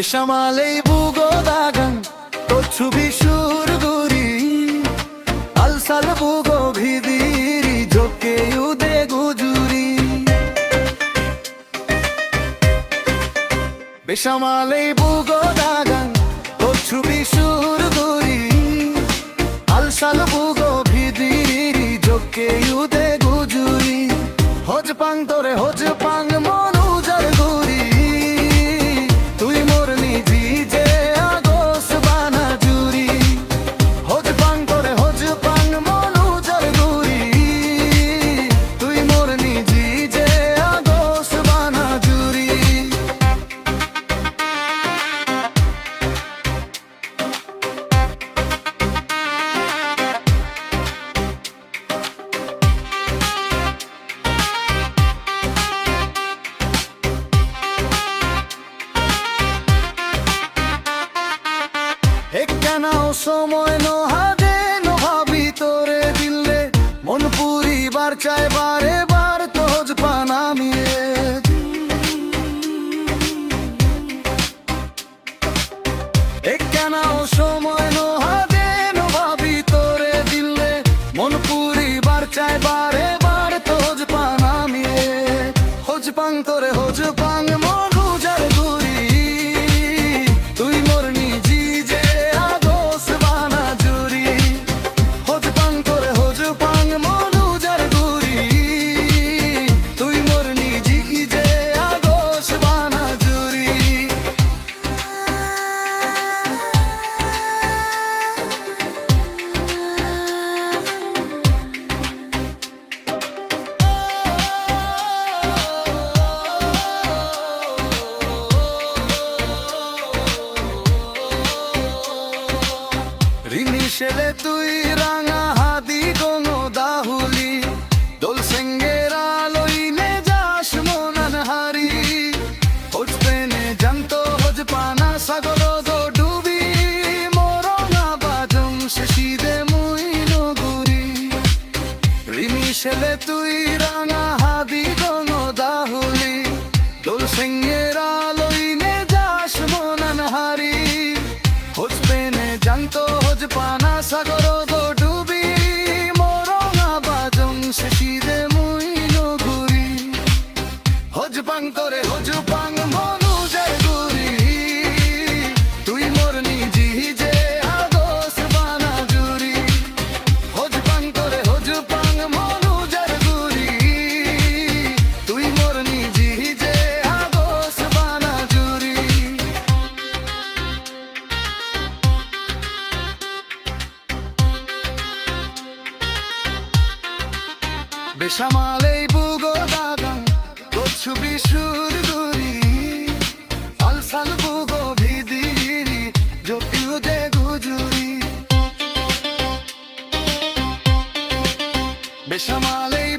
Beshamalei bugo dagan tochu bishur guri alsal bugo bhidiri joke ude gujuri Beshamalei bugo dagan tochu bishur guri alsal bugo bhidiri joke ude gujuri hojpang tore hojpang monu jar guri সময় নহাদে নভাবি তোরে দিলে মন পুরিবার চাই বারে বার তোজ পানামিয়ে একখানাও সময় নহাদে নভাবি তোরে দিলে মন পুরিবার চাই বারে বার তোজ পানামিয়ে হোজ পাং তোরে হোজ পাং মনু যার গুরি তুই মোর নিজি ছেলে তুই রাঙা হাদি কোনো দাহুলি দোল সেঙ্গের আলোইনে যাস মনান হারি হোজ পেনে জানতো হোজ পানা সাগর দো ডুবি মরঙা বাজম শেষিদে মুই নগুরি রিমি ছেলে তুই রাঙা হাদি কোনো দাহুলি দোল সেঙ্গের আলোইনে যাস মনান হারি হোজ পেনে জানতো হোজ পানা সাগর দো ডুবি মরঙা বাজং শেষিদে মুই নগুরি হোজ পাং তোরে হোজ পাং মনু যার গুরি তুই মোর নিজি যে আগস বানা জুরি হোজ পাং তোরে হোজ পাং মনু যার গুরি তুই মোর নিজি যে আগস বানা জুরি Beshamalei bugo dagan tochu bishur guri alsal bugo bhidiri jokiu de gujuri Beshamalei